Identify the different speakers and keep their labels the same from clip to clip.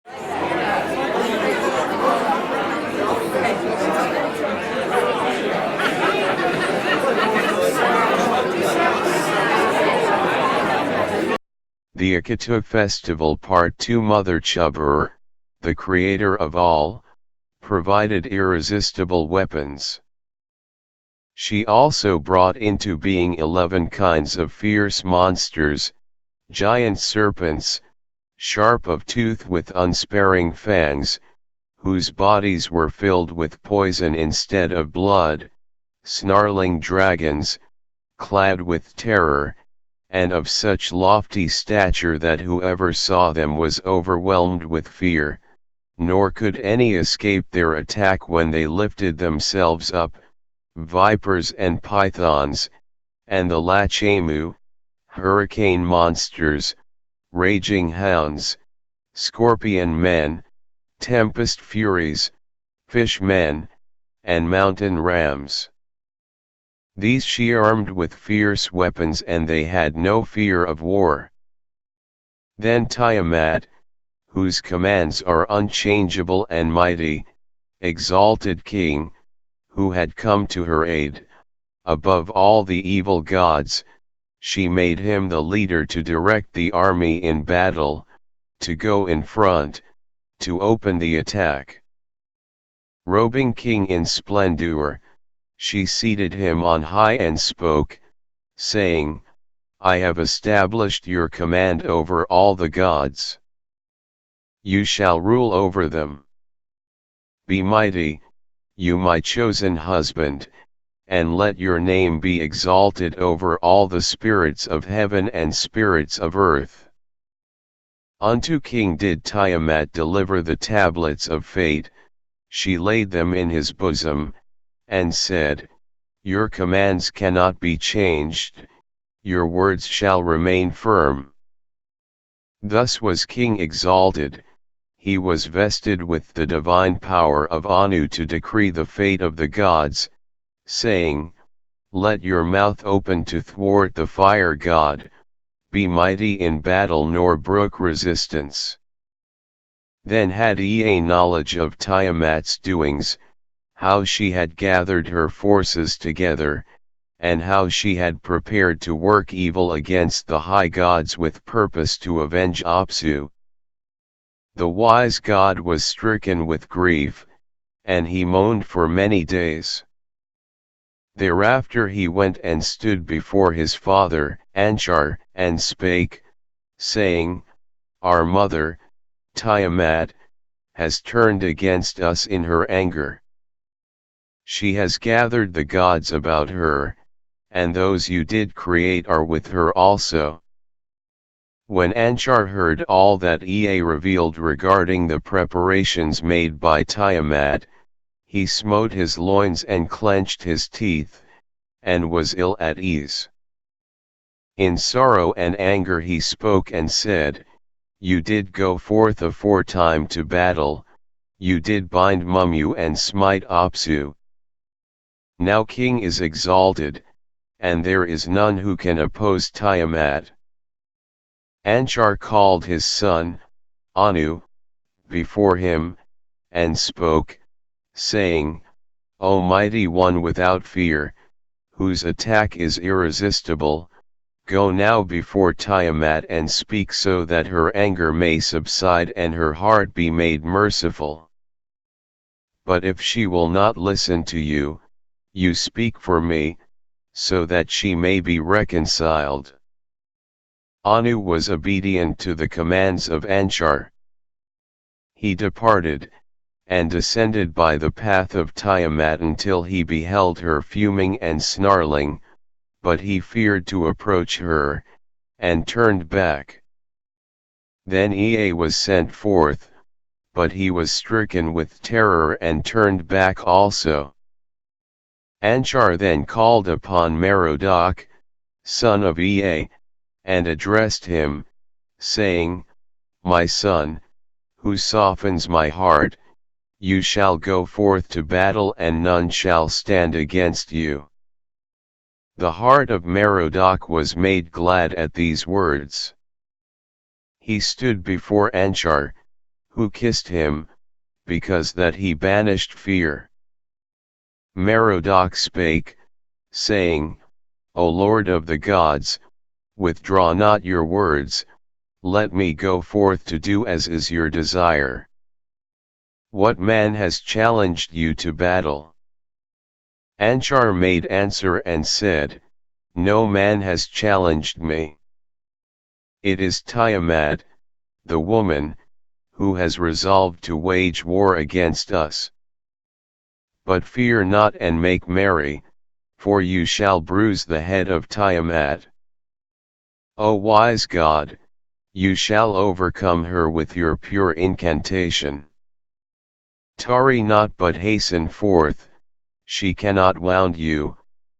Speaker 1: The Akitu Festival Part 2. Mother Chubur, the creator of all, provided irresistible weapons. She also brought into being 11 kinds of fierce monsters, giant serpents, sharp of tooth with unsparing fangs, whose bodies were filled with poison instead of blood, snarling dragons, clad with terror, and of such lofty stature that whoever saw them was overwhelmed with fear, nor could any escape their attack when they lifted themselves up, vipers and pythons, and the Lachemu, hurricane monsters, raging hounds, scorpion men, tempest furies, fish men, and mountain rams. These she armed with fierce weapons, and they had no fear of war. Then Tiamat, whose commands are unchangeable and mighty, exalted king, who had come to her aid, above all the evil gods, she made him the leader to direct the army in battle, to go in front, to open the attack. Robing king in splendor, she seated him on high and spoke, saying, I have established your command over all the gods. You shall rule over them. Be mighty, you my chosen husband, and let your name be exalted over all the spirits of heaven and spirits of earth. Unto King did Tiamat deliver the tablets of fate, she laid them in his bosom, and said, Your commands cannot be changed, your words shall remain firm. Thus was King exalted, he was vested with the divine power of Anu to decree the fate of the gods, saying, Let your mouth open to thwart the fire god, be mighty in battle nor brook resistance. Then had Ea knowledge of Tiamat's doings, how she had gathered her forces together, and how she had prepared to work evil against the high gods with purpose to avenge Apsu. The wise god was stricken with grief, and he moaned for many days. Thereafter he went and stood before his father, Anshar, and spake, saying, Our mother, Tiamat, has turned against us in her anger. She has gathered the gods about her, and those you did create are with her also. When Anshar heard all that Ea revealed regarding the preparations made by Tiamat, he smote his loins and clenched his teeth, and was ill at ease. In sorrow and anger he spoke and said, You did go forth aforetime to battle, you did bind Mummu and smite Apsu. Now King is exalted, and there is none who can oppose Tiamat. Anshar called his son, Anu, before him, and spoke, saying, O mighty one without fear, whose attack is irresistible, go now before Tiamat and speak so that her anger may subside and her heart be made merciful. But if she will not listen to you, you speak for me, so that she may be reconciled. Anu was obedient to the commands of Anshar. He departed, and descended by the path of Tiamat until he beheld her fuming and snarling, but he feared to approach her, and turned back. Then Ea was sent forth, but he was stricken with terror and turned back also. Anshar then called upon Merodach, son of Ea, and addressed him, saying, My son, who softens my heart, you shall go forth to battle and none shall stand against you. The heart of Merodach was made glad at these words. He stood before Anshar, who kissed him, because that he banished fear. Merodach spake, saying, O Lord of the gods, withdraw not your words, let me go forth to do as is your desire. What man has challenged you to battle? Anshar made answer and said, No man has challenged me. It is Tiamat, the woman, who has resolved to wage war against us. But fear not and make merry, for you shall bruise the head of Tiamat. O wise God, you shall overcome her with your pure incantation. Tarry not but hasten forth, she cannot wound you,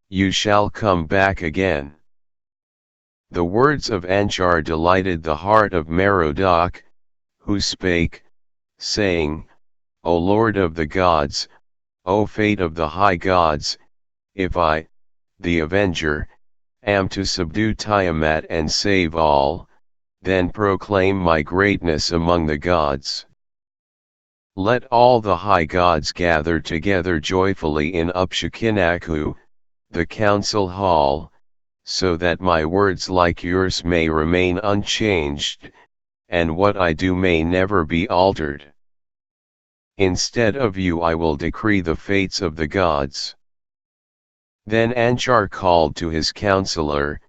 Speaker 1: you shall come back again. The words of Anshar delighted the heart of Merodach, who spake, saying, O Lord of the gods, O fate of the high gods, if I, the avenger, am to subdue Tiamat and save all, then proclaim my greatness among the gods. Let all the high gods gather together joyfully in Upshakinaku, the council hall, so that my words like yours may remain unchanged, and what I do may never be altered. Instead of you I will decree the fates of the gods. Then Anshar called to his counselor,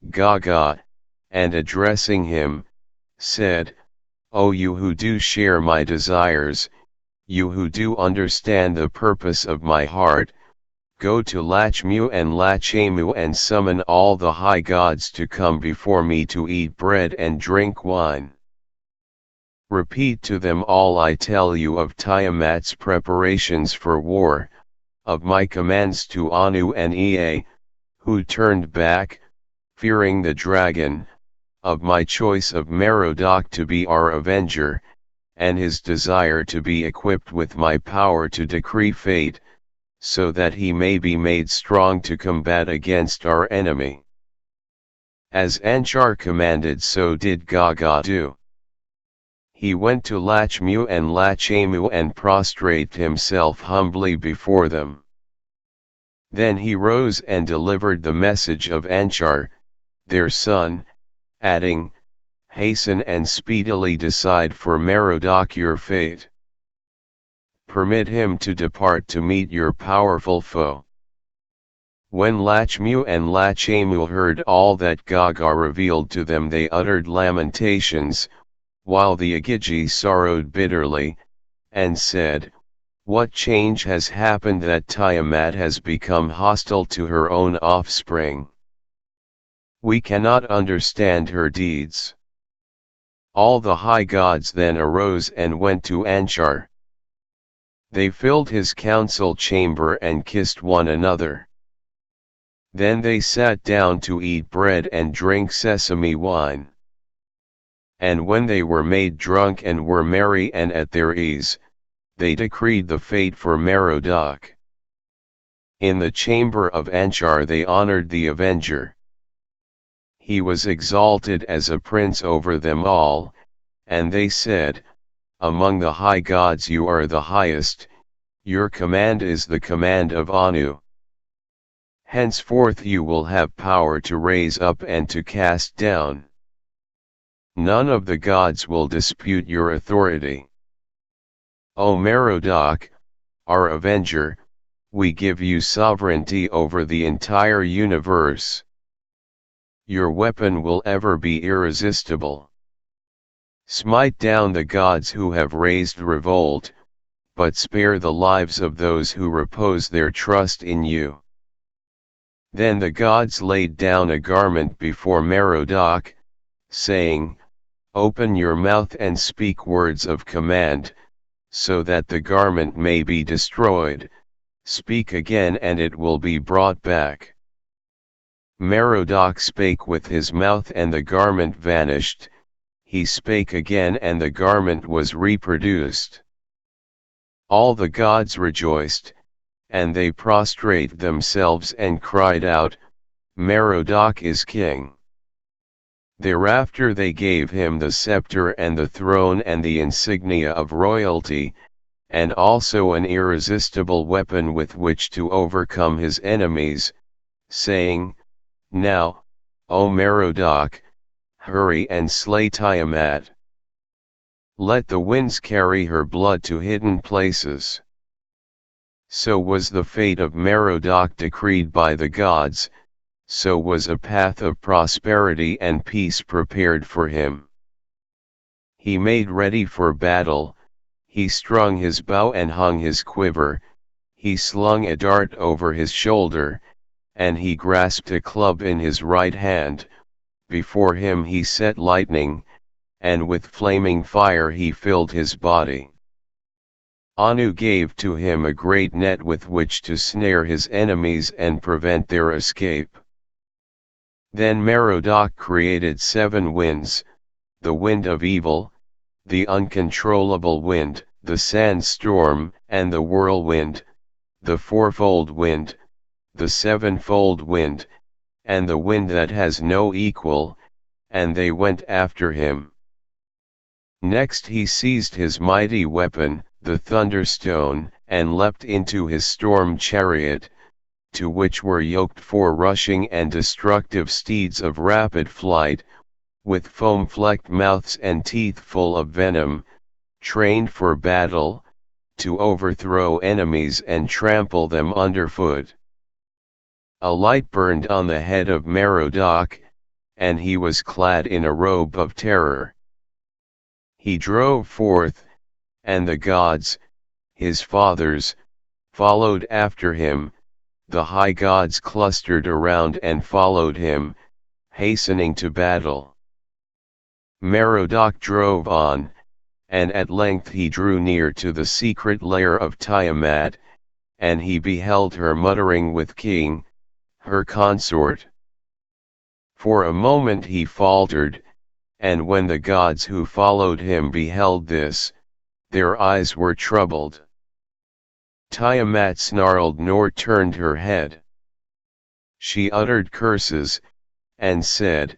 Speaker 1: Gaga, and addressing him, said, O you who do share my desires, you who do understand the purpose of my heart, go to Lachmu and Lachamu and summon all the high gods to come before me to eat bread and drink wine. Repeat to them all I tell you of Tiamat's preparations for war, of my commands to Anu and Ea, who turned back, fearing the dragon, of my choice of Merodach to be our avenger, and his desire to be equipped with my power to decree fate, so that he may be made strong to combat against our enemy. As Anshar commanded, so did Gaga do. He went to Lachmu and Lachamu and prostrated himself humbly before them. Then he rose and delivered the message of Anshar, their son, adding, Hasten and speedily decide for Merodach your fate. Permit him to depart to meet your powerful foe. When Lachmu and Lachamu heard all that Gaga revealed to them, they uttered lamentations, while the Agigi sorrowed bitterly, and said, What change has happened that Tiamat has become hostile to her own offspring? We cannot understand her deeds. All the high gods then arose and went to Anshar. They filled his council chamber and kissed one another. Then they sat down to eat bread and drink sesame wine. And when they were made drunk and were merry and at their ease, they decreed the fate for Merodach. In the chamber of Anshar they honored the avenger. He was exalted as a prince over them all, and they said, Among the high gods you are the highest, your command is the command of Anu. Henceforth you will have power to raise up and to cast down. None of the gods will dispute your authority. O Merodach, our avenger, we give you sovereignty over the entire universe. Your weapon will ever be irresistible. Smite down the gods who have raised revolt, but spare the lives of those who repose their trust in you. Then the gods laid down a garment before Merodach, saying, Open your mouth and speak words of command, so that the garment may be destroyed. Speak again and it will be brought back. Merodach spake with his mouth and the garment vanished. He spake again and the garment was reproduced. All the gods rejoiced, and they prostrate themselves and cried out, Merodach is king. Thereafter they gave him the scepter and the throne and the insignia of royalty, and also an irresistible weapon with which to overcome his enemies, saying, "Now, O Merodach, hurry and slay Tiamat. Let the winds carry her blood to hidden places." So was the fate of Merodach decreed by the gods, so was a path of prosperity and peace prepared for him. He made ready for battle, he strung his bow and hung his quiver, he slung a dart over his shoulder, and he grasped a club in his right hand. Before him he set lightning, and with flaming fire he filled his body. Anu gave to him a great net with which to snare his enemies and prevent their escape. Then Merodach created 7 winds, the wind of evil, the uncontrollable wind, the sandstorm, and the whirlwind, the fourfold wind, the sevenfold wind, and the wind that has no equal, and they went after him. Next he seized his mighty weapon, the thunderstone, and leapt into his storm chariot, to which were yoked 4 rushing and destructive steeds of rapid flight, with foam-flecked mouths and teeth full of venom, trained for battle, to overthrow enemies and trample them underfoot. A light burned on the head of Merodach, and he was clad in a robe of terror. He drove forth, and the gods, his fathers, followed after him. The high gods clustered around and followed him, hastening to battle. Merodach drove on, and at length he drew near to the secret lair of Tiamat, and he beheld her muttering with King, her consort. For a moment he faltered, and when the gods who followed him beheld this, their eyes were troubled. Tiamat snarled nor turned her head. She uttered curses, and said,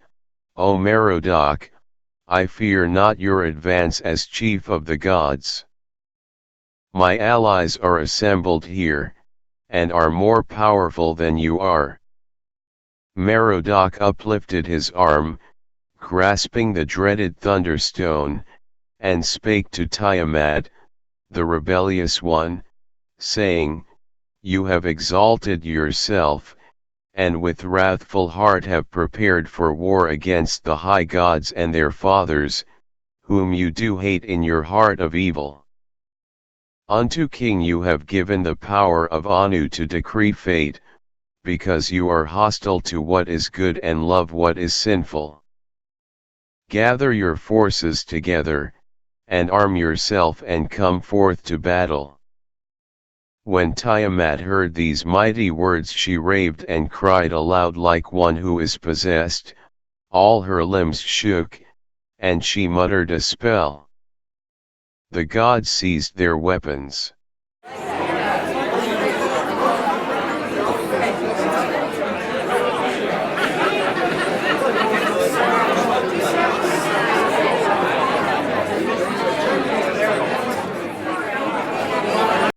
Speaker 1: "O Merodach, I fear not your advance as chief of the gods. My allies are assembled here, and are more powerful than you are." Merodach uplifted his arm, grasping the dreaded thunderstone, and spake to Tiamat, the rebellious one, saying, "You have exalted yourself, and with wrathful heart have prepared for war against the high gods and their fathers, whom you do hate in your heart of evil. Unto King you have given the power of Anu to decree fate, because you are hostile to what is good and love what is sinful. Gather your forces together, and arm yourself and come forth to battle." When Tiamat heard these mighty words she raved and cried aloud like one who is possessed, all her limbs shook, and she muttered a spell. The gods seized their weapons.